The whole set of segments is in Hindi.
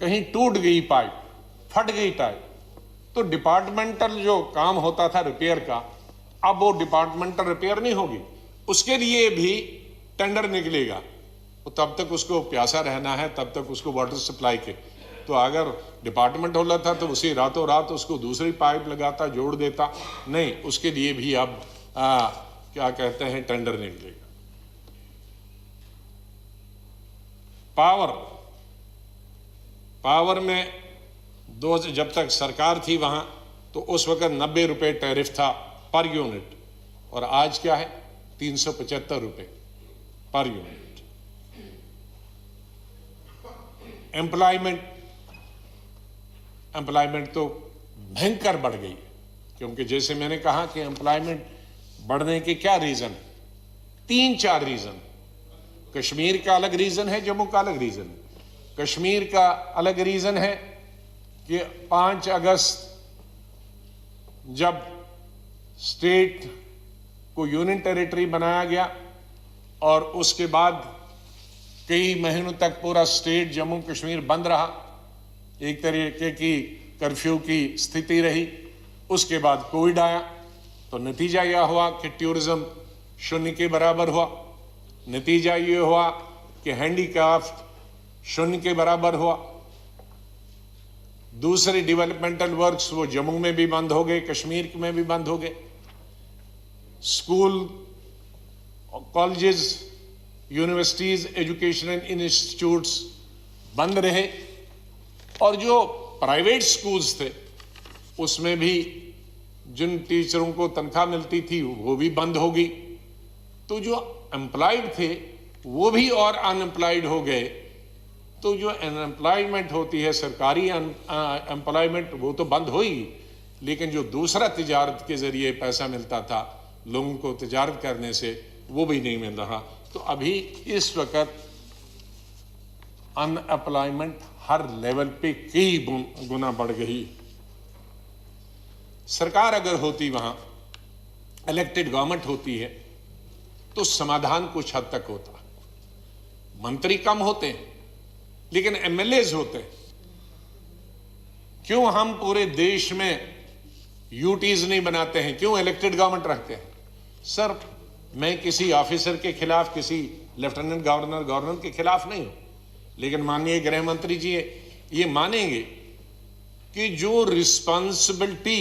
कहीं टूट गई पाइप, फट गई टाइप, तो डिपार्टमेंटल जो काम होता था रिपेयर का, अब वो डिपार्टमेंटल रिपेयर नहीं होगी, उसके लिए भी टेंडर निकलेगा। तो तब तक उसको प्यासा रहना है, तब तक उसको वाटर सप्लाई के। तो अगर डिपार्टमेंट होला था तो उसी रातों रात उसको दूसरी पाइप लगाता, जोड़ देता, नहीं, उसके लिए भी अब क्या कहते हैं, टेंडर निकलेगा। पावर में जब तक सरकार थी वहां, तो उस वक्त 90 रुपए टैरिफ था पर यूनिट, और आज क्या है, 375 रुपए पर यूनिट। एम्प्लॉयमेंट तो भयंकर बढ़ गई है, क्योंकि जैसे मैंने कहा कि एम्प्लॉयमेंट बढ़ने के क्या रीजन, 3-4 रीजन। कश्मीर का अलग रीजन है, जम्मू का अलग रीजन है। कश्मीर का अलग रीजन है कि 5 अगस्त जब स्टेट को यूनियन टेरिटरी बनाया गया और उसके बाद कई महीनों तक पूरा स्टेट जम्मू कश्मीर बंद रहा, एक तरीके की कर्फ्यू की स्थिति रही। उसके बाद कोविड आया, तो नतीजा यह हुआ कि टूरिज्म शून्य के बराबर हुआ। नतीजा ये हुआ कि हैंडीक्राफ्ट शून्य के बराबर हुआ। दूसरे डेवलपमेंटल वर्क्स वो जम्मू में भी बंद हो गए, कश्मीर में भी बंद हो गए। School, colleges, universities, educational institutes बंद रहे, और जो प्राइवेट स्कूल्स थे उसमें भी जिन टीचरों को तनख्वाह मिलती थी वो भी बंद हो गई। तो जो एम्प्लॉयड थे वो भी और अनएम्प्लॉयड हो गए। तो जो अनएम्प्लॉयमेंट होती है, सरकारी एम्प्लॉयमेंट, वो तो बंद हुई, लेकिन जो दूसरा तिजारत के जरिए पैसा मिलता था लोगों को तिजारत करने से, वो भी नहीं मिल रहा। तो अभी इस वक्त अनएम्प्लॉयमेंट हर लेवल पे कई गुना बढ़ गई। सरकार अगर होती, वहां इलेक्टेड गवर्नमेंट होती है, तो समाधान कुछ हद तक होता। मंत्री कम होते हैं लेकिन एमएलएज होते हैं। क्यों हम पूरे देश में यूटीज नहीं बनाते हैं, क्यों इलेक्टेड गवर्नमेंट रखते हैं? सर, मैं किसी ऑफिसर के खिलाफ, किसी लेफ्टिनेंट गवर्नर के खिलाफ नहीं हूं, लेकिन माननीय गृह मंत्री जी ये मानेंगे कि जो रिस्पॉन्सिबिलिटी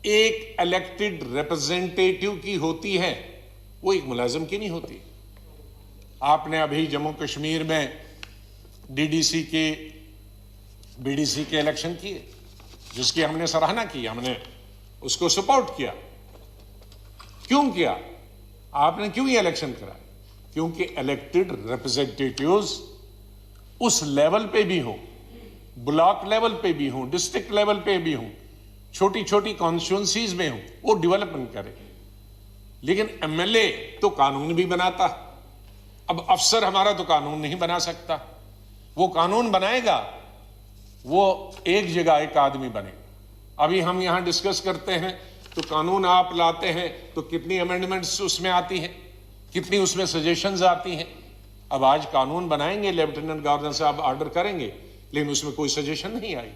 एक इलेक्टेड रिप्रेजेंटेटिव की होती है वो एक मुलाजिम की नहीं होती। आपने अभी जम्मू कश्मीर में डीडीसी के, बीडीसी के इलेक्शन किए, जिसकी हमने सराहना की, हमने उसको सपोर्ट किया। क्यों किया? आपने क्यों ये इलेक्शन कराया? क्योंकि इलेक्टेड रिप्रेजेंटेटिव्स उस लेवल पे भी हो, ब्लॉक लेवल पे भी हो, डिस्ट्रिक्ट लेवल पे भी हो, छोटी छोटी कॉन्स्टिट्यूंसीज में हो, वो डेवलपमेंट करे। लेकिन एमएलए तो कानून भी बनाता। अब अफसर हमारा तो कानून नहीं बना सकता। वो कानून बनाएगा, वो एक जगह एक आदमी बनेगा। अभी हम यहां डिस्कस करते हैं तो कानून आप लाते हैं तो कितनी अमेंडमेंट्स उसमें आती हैं, कितनी उसमें सजेशंस आती हैं। अब आज कानून बनाएंगे, लेफ्टिनेंट गवर्नर साहब ऑर्डर करेंगे, लेकिन उसमें कोई सजेशन नहीं आई।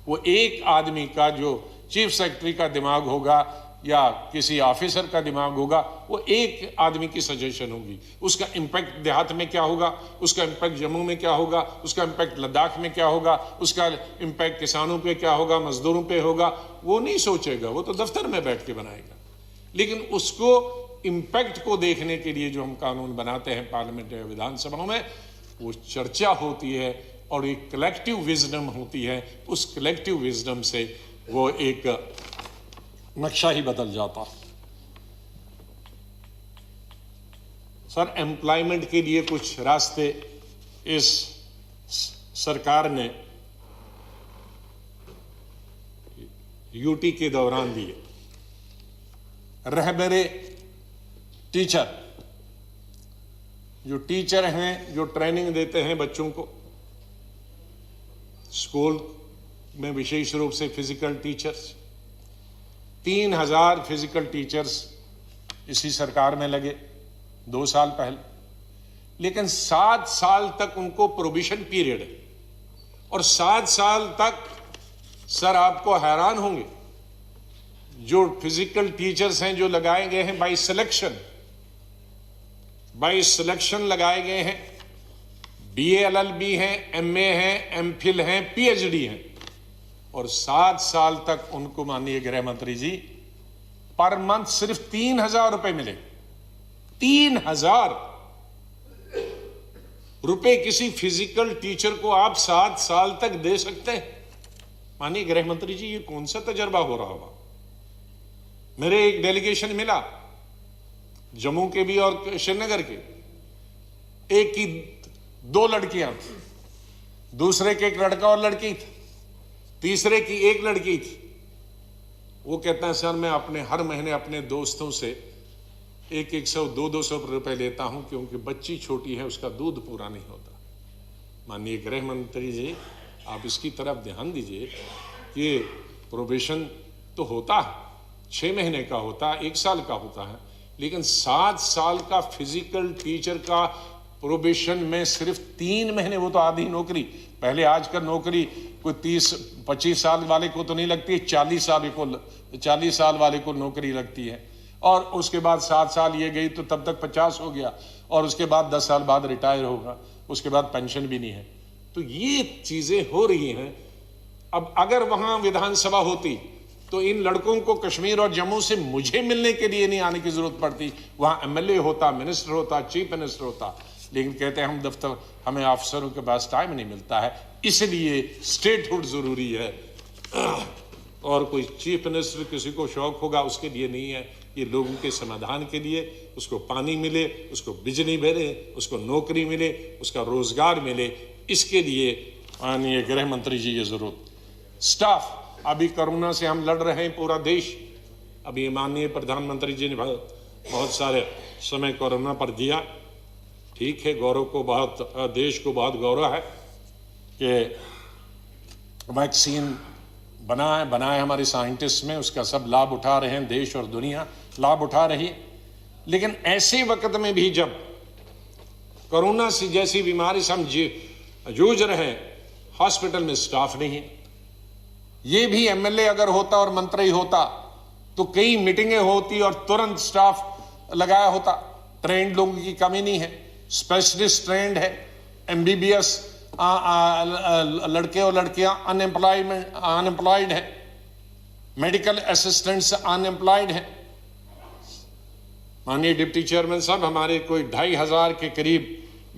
वो एक आदमी का, जो चीफ सेक्रेटरी का दिमाग होगा या किसी ऑफिसर का दिमाग होगा, वो एक आदमी की सजेशन होगी। उसका इंपैक्ट देहात में क्या होगा, उसका इंपैक्ट जम्मू में क्या होगा, उसका इंपैक्ट लद्दाख में क्या होगा, उसका इंपैक्ट किसानों पे क्या होगा, मजदूरों पे होगा, वो नहीं सोचेगा। वो तो दफ्तर में बैठ के बनाएगा। लेकिन उसको इंपैक्ट को देखने के लिए जो हम कानून बनाते हैं पार्लियामेंट या विधानसभाओं में, वो चर्चा होती है और एक कलेक्टिव विजडम होती है। उस कलेक्टिव विजडम से वो एक नक्शा ही बदल जाता। सर, एम्प्लॉयमेंट के लिए कुछ रास्ते इस सरकार ने यूटी के दौरान दिए। रहबरे टीचर, जो टीचर हैं, जो ट्रेनिंग देते हैं बच्चों को, स्कूल में विशेष रूप से फिजिकल टीचर्स, 3000 फिजिकल टीचर्स इसी सरकार में लगे 2 साल पहले। लेकिन 7 साल तक उनको प्रोबिशन पीरियड है और 7 साल तक सर आपको हैरान होंगे, जो फिजिकल टीचर्स हैं जो लगाए गए हैं बाय सिलेक्शन लगाए गए हैं, BA LLB हैं, MA हैं, MPhil हैं, PhD हैं, और 7 साल तक उनको माननीय गृह मंत्री जी पर मंथ सिर्फ 3,000 रुपए मिले। 3,000 रुपए किसी फिजिकल टीचर को आप 7 साल तक दे सकते हैं? माननीय गृह मंत्री जी, ये कौन सा तजर्बा हो रहा होगा? मेरे एक डेलीगेशन मिला जम्मू के भी और श्रीनगर के, एक की 2 लड़कियां थी, दूसरे के एक लड़का और लड़की थी, तीसरे की एक लड़की थी। वो कहता है सर मैं अपने हर महीने अपने दोस्तों से 100, 200 रुपए लेता हूं क्योंकि बच्ची छोटी है, उसका दूध पूरा नहीं होता। माननीय गृह मंत्री जी, आप इसकी तरफ ध्यान दीजिए कि प्रोबेशन तो होता है, 6 महीने का होता है, 1 साल का होता है, लेकिन 7 साल का फिजिकल टीचर का प्रोबेशन में सिर्फ 3 महीने, वो तो आधी नौकरी। पहले आजकल नौकरी कोई 30-25 साल वाले को तो नहीं लगती है, 40 साल वाले को नौकरी लगती है, और उसके बाद 7 साल ये गई तो तब तक 50 हो गया, और उसके बाद 10 साल बाद रिटायर होगा, उसके बाद पेंशन भी नहीं है। तो ये चीजें हो रही हैं। अब अगर वहां विधानसभा होती तो इन लड़कों को कश्मीर और जम्मू से मुझे मिलने के लिए नहीं आने की जरूरत पड़ती, वहां MLA होता, मिनिस्टर होता, चीफ मिनिस्टर होता। लेकिन कहते हैं हम दफ्तर, हमें अफसरों के पास टाइम नहीं मिलता है, इसलिए स्टेटहुड जरूरी है। और कोई चीफ मिनिस्टर किसी को शौक होगा, उसके लिए नहीं है, ये लोगों के समाधान के लिए, उसको पानी मिले, उसको बिजली मिले, उसको नौकरी मिले, उसका रोजगार मिले, इसके लिए माननीय गृह मंत्री जी ये जरूरत। स्टाफ, अभी कोरोना से हम लड़ रहे हैं पूरा देश। अभी माननीय प्रधानमंत्री जी ने बहुत सारे समय कोरोना पर दिया, ठीक है, गौरव को बहुत, देश को बहुत गौरव है कि वैक्सीन बनाए हमारे साइंटिस्ट में, उसका सब लाभ उठा रहे हैं, देश और दुनिया लाभ उठा रही है। लेकिन ऐसे वक्त में भी जब कोरोना से जैसी बीमारी से हम जूझ रहे हैं, हॉस्पिटल में स्टाफ नहीं है। ये भी MLA अगर होता और मंत्री होता तो कई मीटिंगें होती और तुरंत स्टाफ लगाया होता। ट्रेंड लोगों की कमी नहीं है, स्पेशलिस्ट ट्रेंड है, MBBS लड़के और लड़कियां अनएम्प्लॉयड है, मेडिकल असिस्टेंट्स अनएम्प्लॉयड है। माननीय डिप्टी चेयरमैन साहब, हमारे कोई 2,500 के करीब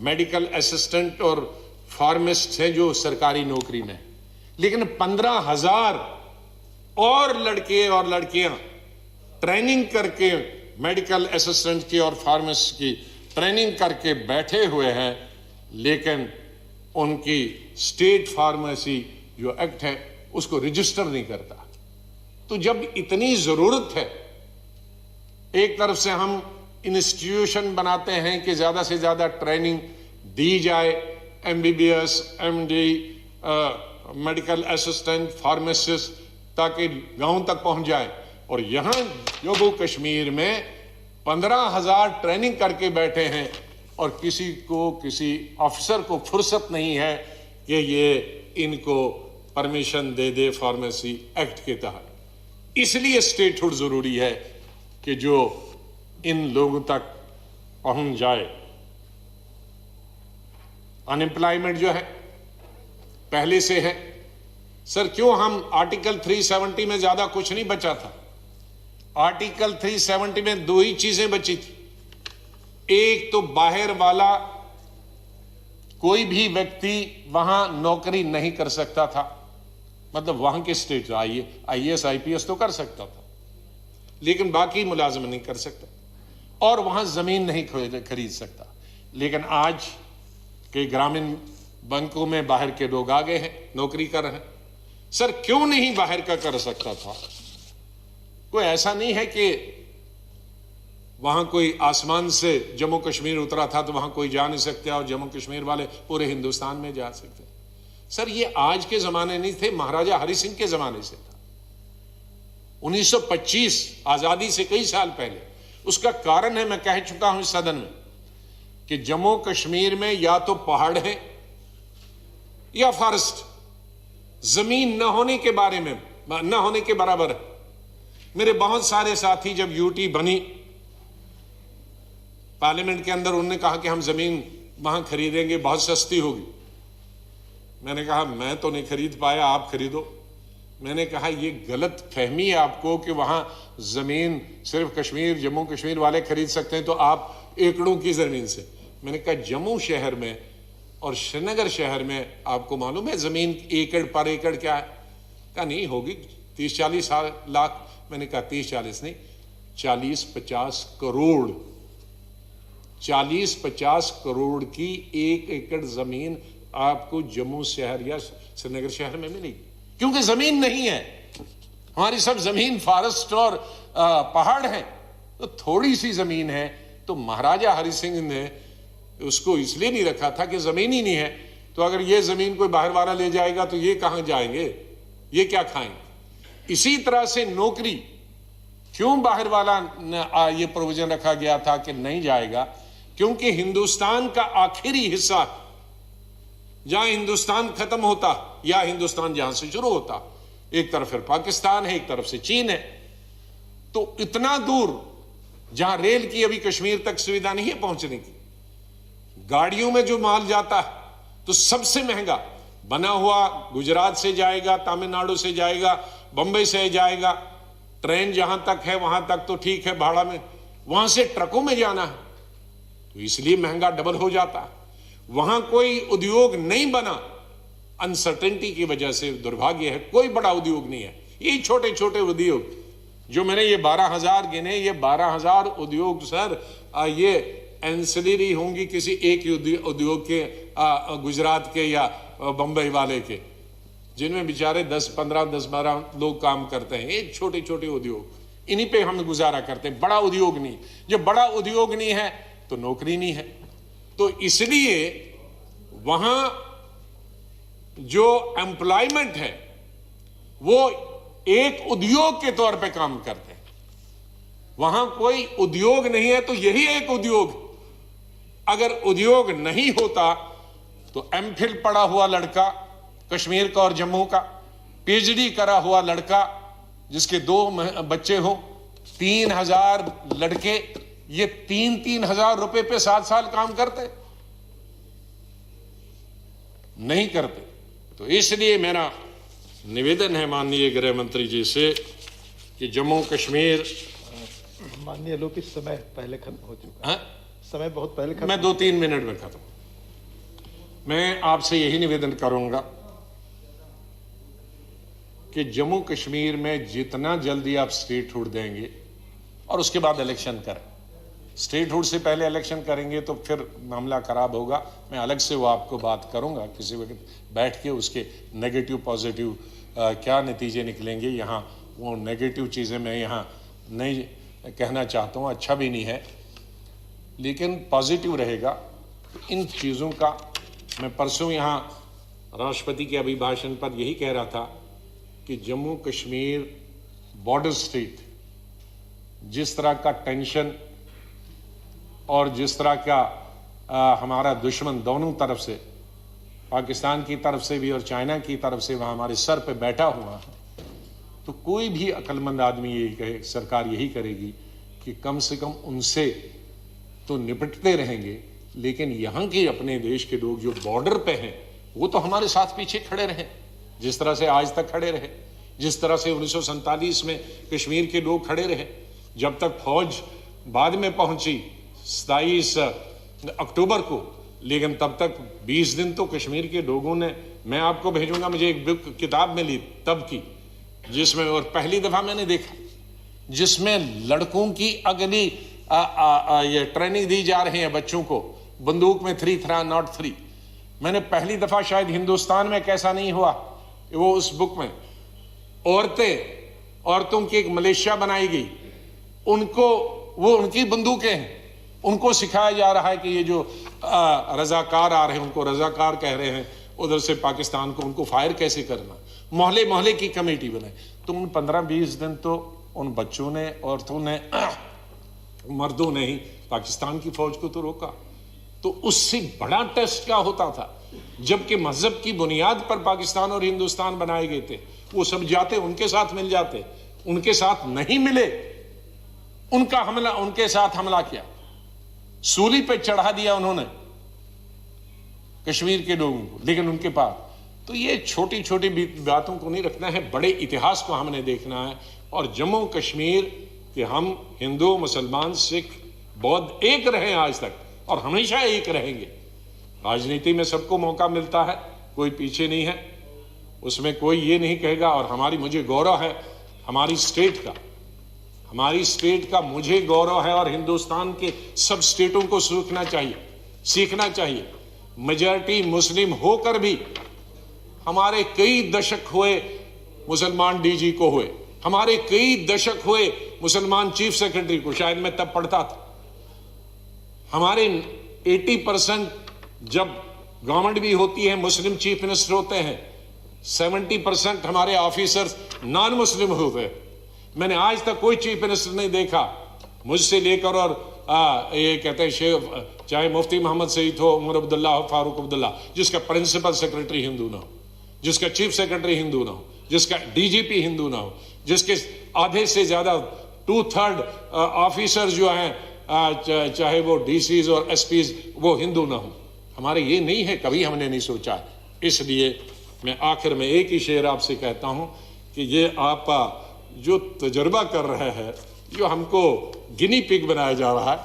मेडिकल असिस्टेंट और फार्मासिस्ट हैं जो सरकारी नौकरी में, लेकिन 15,000 और लड़के और लड़कियां ट्रेनिंग करके, मेडिकल असिस्टेंट की और फार्मासिस्ट की ट्रेनिंग करके बैठे हुए हैं, लेकिन उनकी स्टेट फार्मेसी जो एक्ट है उसको रजिस्टर नहीं करता। तो जब इतनी जरूरत है, एक तरफ से हम इंस्टीट्यूशन बनाते हैं कि ज्यादा से ज्यादा ट्रेनिंग दी जाए, MBBS, MD, medical assistant, pharmacist, ताकि गांव तक पहुंच जाए, और यहां जम्मू कश्मीर में 15,000 ट्रेनिंग करके बैठे हैं और किसी अफसर को फुर्सत नहीं है कि ये इनको परमिशन दे दे फार्मेसी एक्ट के तहत। इसलिए स्टेटहुड जरूरी है कि जो इन लोगों तक पहुंच जाए। अनएम्प्लॉयमेंट जो है पहले से है सर, क्यों हम आर्टिकल 370 में ज्यादा कुछ नहीं बचा था। आर्टिकल 370 में 2 ही चीजें बची थी। एक तो बाहर वाला कोई भी व्यक्ति वहां नौकरी नहीं कर सकता था, मतलब वहां के स्टेट IAS IPS तो कर सकता था, लेकिन बाकी मुलाजिम नहीं कर सकता, और वहां जमीन नहीं खरीद सकता। लेकिन आज के ग्रामीण बैंकों में बाहर के लोग आ गए हैं, नौकरी कर रहे हैं। सर क्यों नहीं बाहर का कर सकता था? कोई ऐसा नहीं है कि वहां कोई आसमान से जम्मू कश्मीर उतरा था तो वहां कोई जा नहीं सकता और जम्मू कश्मीर वाले पूरे हिंदुस्तान में जा सकते। सर ये आज के जमाने नहीं थे, महाराजा हरि सिंह के जमाने से था, 1925 आजादी से कई साल पहले। उसका कारण है, मैं कह चुका हूं इस सदन में, कि जम्मू कश्मीर में या तो पहाड़ है या फॉरेस्ट, जमीन न होने के बारे में, न होने के बराबर है। मेरे बहुत सारे साथी जब यूटी बनी पार्लियामेंट के अंदर, उन्होंने कहा कि हम जमीन वहां खरीदेंगे, बहुत सस्ती होगी। मैंने कहा मैं तो नहीं खरीद पाया, आप खरीदो। मैंने कहा ये गलत फहमी है आपको कि वहां जमीन सिर्फ कश्मीर, जम्मू कश्मीर वाले खरीद सकते हैं, तो आप एकड़ों की जमीन से। मैंने कहा जम्मू शहर में और श्रीनगर शहर में आपको मालूम है जमीन एकड़ पर एकड़ क्या है? कहा नहीं होगी 30-40 लाख। मैंने कहा 30-40 नहीं, 40-50 करोड़, 40-50 करोड़ की 1 एकड़ जमीन आपको जम्मू शहर या श्रीनगर शहर में मिलेगी, क्योंकि जमीन नहीं है। हमारी सब जमीन फॉरेस्ट और पहाड़ है, तो थोड़ी सी जमीन है। तो महाराजा हरि सिंह ने उसको इसलिए नहीं रखा था कि जमीन ही नहीं है, तो अगर ये जमीन कोई बाहर वाला ले जाएगा तो ये कहां जाएंगे, ये क्या खाएंगे। इसी तरह से नौकरी क्यों बाहर वाला ये प्रोविजन रखा गया था कि नहीं जाएगा, क्योंकि हिंदुस्तान का आखिरी हिस्सा जहां हिंदुस्तान खत्म होता या हिंदुस्तान जहां से शुरू होता, एक तरफ फिर पाकिस्तान है, एक तरफ से चीन है। तो इतना दूर जहां रेल की अभी कश्मीर तक सुविधा नहीं है पहुंचने की, गाड़ियों में जो माल जाता है तो सबसे महंगा बना हुआ गुजरात से जाएगा, तमिलनाडु से जाएगा, बंबई से जाएगा। ट्रेन जहां तक है वहां तक तो ठीक है भाड़ा में, वहां से ट्रकों में जाना है, तो इसलिए महंगा डबल हो जाता है। वहां कोई उद्योग नहीं बना, अनसर्टेनिटी की वजह से। दुर्भाग्य है कोई बड़ा उद्योग नहीं है। ये छोटे छोटे उद्योग जो मैंने ये 12,000 गिने, ये 12,000 उद्योग सर ये एंसिलरी होंगी किसी एक उद्योग के, गुजरात के या बंबई वाले के, जिनमें बेचारे 10-12 लोग काम करते हैं। ये छोटे छोटे उद्योग, इन्हीं पे हम गुजारा करते हैं। बड़ा उद्योग नहीं। जब बड़ा उद्योग नहीं है तो नौकरी नहीं है। तो इसलिए वहां जो एम्प्लॉयमेंट है वो एक उद्योग के तौर पे काम करते हैं। वहां कोई उद्योग नहीं है तो यही एक उद्योग। अगर उद्योग नहीं होता तो एमफिल पढ़ा हुआ लड़का कश्मीर का और जम्मू का, पीएचडी करा हुआ लड़का जिसके 2 बच्चे हो, 3,000 लड़के, ये 3-3 हजार रुपए पे 7 साल काम करते नहीं करते। तो इसलिए मेरा निवेदन है माननीय गृह मंत्री जी से कि जम्मू कश्मीर। माननीय लोग इस समय पहले खत्म हो चुका है। समय बहुत पहले खत्म। मैं 2-3 मिनट में खत्म। मैं आपसे यही निवेदन करूंगा कि जम्मू कश्मीर में जितना जल्दी आप स्टेटहुड देंगे और उसके बाद इलेक्शन करें। स्टेटहुड से पहले इलेक्शन करेंगे तो फिर मामला खराब होगा। मैं अलग से वो आपको बात करूंगा किसी वक्त बैठ के, उसके नेगेटिव पॉजिटिव क्या नतीजे निकलेंगे। यहाँ वो नेगेटिव चीज़ें मैं यहाँ नहीं कहना चाहता हूँ, अच्छा भी नहीं है, लेकिन पॉजिटिव रहेगा। तो इन चीज़ों का मैं परसों यहाँ राष्ट्रपति के अभिभाषण पर यही कह रहा था कि जम्मू कश्मीर बॉर्डर स्टेट, जिस तरह का टेंशन और जिस तरह का हमारा दुश्मन दोनों तरफ से, पाकिस्तान की तरफ से भी और चाइना की तरफ से वहाँ हमारे सर पे बैठा हुआ है, तो कोई भी अक्लमंद आदमी यही कहे, सरकार यही करेगी कि कम से कम उनसे तो निपटते रहेंगे, लेकिन यहाँ के अपने देश के लोग जो बॉर्डर पे हैं वो तो हमारे साथ पीछे खड़े रहे, जिस तरह से आज तक खड़े रहे, जिस तरह से 1947 में कश्मीर के लोग खड़े रहे। जब तक फौज बाद में पहुंची 27 अक्टूबर को, लेकिन तब तक 20 दिन तो कश्मीर के लोगों ने, मैं आपको भेजूंगा, मुझे एक बुक किताब मिली तब की, जिसमें और पहली दफा मैंने देखा जिसमें लड़कों की अगली ये ट्रेनिंग दी जा रही है बच्चों को बंदूक में 3-3 मैंने पहली दफा शायद हिंदुस्तान में कैसा नहीं हुआ। वो उस बुक में औरतों की एक मलेशिया बनाई गई, उनको वो उनकी बंदूकें हैं, उनको सिखाया जा रहा है कि ये जो रजाकार आ रहे हैं उनको रजाकार कह रहे हैं उधर से पाकिस्तान को, उनको फायर कैसे करना। मोहल्ले मोहल्ले की कमेटी बनाई। तो उन 15-20 दिन तो उन बच्चों ने, औरतों ने, मर्दों ने ही पाकिस्तान की फौज को तो रोका। तो उससे बड़ा टेस्ट क्या होता था जबकि मजहब की बुनियाद पर पाकिस्तान और हिंदुस्तान बनाए गए थे। वो सब जाते उनके साथ मिल जाते, उनके साथ नहीं मिले, उनके साथ हमला किया, सूली पे चढ़ा दिया उन्होंने कश्मीर के लोगों को। लेकिन उनके पास तो ये छोटी छोटी बातों को नहीं रखना है, बड़े इतिहास को हमने देखना है। और जम्मू कश्मीर के हम हिंदू, मुसलमान, सिख, बौद्ध एक रहे आज तक और हमेशा एक रहेंगे। राजनीति में सबको मौका मिलता है, कोई पीछे नहीं है, उसमें कोई ये नहीं कहेगा। और मुझे गौरव है हमारी स्टेट का मुझे गौरव है, और हिंदुस्तान के सब स्टेटों को सीखना चाहिए। मेजॉरिटी मुस्लिम होकर भी हमारे कई दशक हुए मुसलमान डीजी को हुए, हमारे कई दशक हुए मुसलमान चीफ सेक्रेटरी को, शायद मैं तब पढ़ता था। हमारे 80% जब गवर्नमेंट भी होती है मुस्लिम चीफ मिनिस्टर होते हैं, 70% हमारे ऑफिसर्स नॉन मुस्लिम होते हैं। मैंने आज तक कोई चीफ मिनिस्टर नहीं देखा मुझसे लेकर और ये कहते हैं शेख, चाहे मुफ्ती मोहम्मद सईद हो, उमर अब्दुल्ला हो, फारूक अब्दुल्ला, जिसका प्रिंसिपल सेक्रेटरी हिंदू ना हो, जिसका चीफ सेक्रेटरी हिंदू ना हो, जिसका डीजीपी हिंदू ना हो, जिसके आधे से ज्यादा 2/3 ऑफिसर जो हैं, चाहे वो डीसीज और एसपीज, वो हिंदू ना हो। हमारे ये नहीं है, कभी हमने नहीं सोचा। इसलिए मैं आखिर में एक ही शेर आपसे कहता हूं कि ये आप जो तजर्बा कर रहे हैं, जो हमको गिनी पिग बनाया जा रहा है,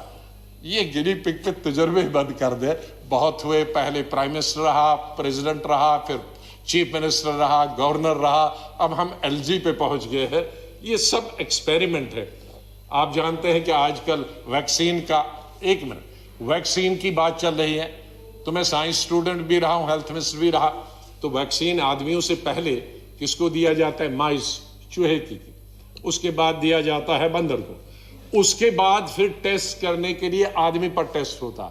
ये गिनी पिग पे तजर्बे बंद कर दे। बहुत हुए, पहले प्राइम मिनिस्टर रहा, प्रेसिडेंट रहा, फिर चीफ मिनिस्टर रहा, गवर्नर रहा, अब हम एलजी पे पहुंच गए हैं। ये सब एक्सपेरिमेंट है। आप जानते हैं कि आजकल वैक्सीन की बात चल रही है, तो मैं साइंस स्टूडेंट भी रहा हूं, हेल्थ मिनिस्टर भी रहा। तो वैक्सीन आदमियों से पहले किसको दिया जाता है? माइस, चूहे की। उसके बाद दिया जाता है बंदर को, उसके बाद फिर टेस्ट करने के लिए आदमी पर टेस्ट होता।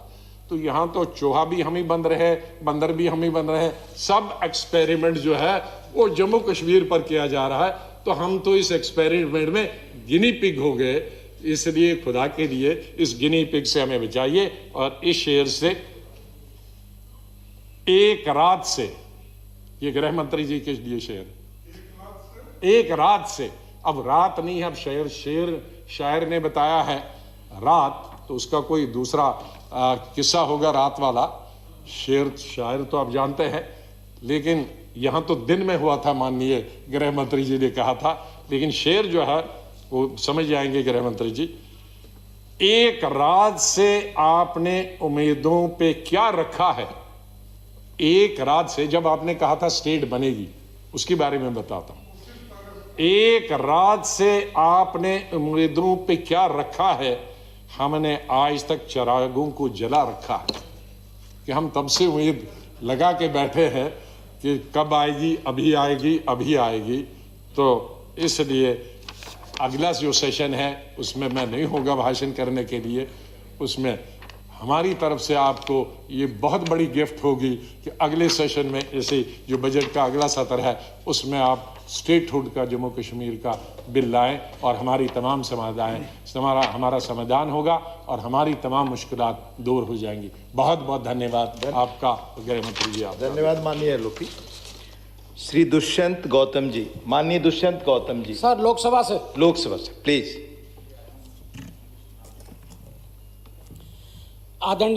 तो यहां तो चूहा भी हम ही बन रहे, बंदर भी हम ही बन रहे, सब एक्सपेरिमेंट जो है वो जम्मू कश्मीर पर किया जा रहा है। तो हम तो इस एक्सपेरिमेंट में गिनी पिग हो गए। इसलिए खुदा के लिए इस गिनी पिग से हमें बचाइए। और इस शेर से, एक रात से, ये गृह मंत्री जी के लिए शेर, एक रात से, अब रात नहीं है, अब शायर ने बताया है रात, तो उसका कोई दूसरा किस्सा होगा रात वाला। शायर तो आप जानते हैं, लेकिन यहां तो दिन में हुआ था, माननीय गृह मंत्री जी ने कहा था। लेकिन शेर जो है वो समझ जाएंगे गृह मंत्री जी। एक रात से आपने उम्मीदों पे क्या रखा है? एक रात से, जब आपने कहा था स्टेट बनेगी, उसके बारे में बताता हूं। एक रात से आपने उम्मीदों पे क्या रखा है? हमने आज तक चिरागों को जला रखा है। कि हम तब से उम्मीद लगा के बैठे हैं कि कब आएगी, अभी आएगी, अभी आएगी। तो इसलिए अगला जो सेशन है उसमें मैं नहीं होगा भाषण करने के लिए। उसमें हमारी तरफ से आपको ये बहुत बड़ी गिफ्ट होगी कि अगले सेशन में ऐसे जो बजट का अगला सत्र है उसमें आप स्टेटहुड का, जम्मू कश्मीर का बिल लाएं और हमारी तमाम हमारा समाधान होगा और हमारी तमाम मुश्किलात दूर हो जाएंगी। बहुत बहुत धन्यवाद आपका गृह मंत्री जी। धन्यवाद माननीय लोकी। श्री दुष्यंत गौतम जी, माननीय दुष्यंत गौतम जी। सर, लोकसभा से प्लीज। आदरणीय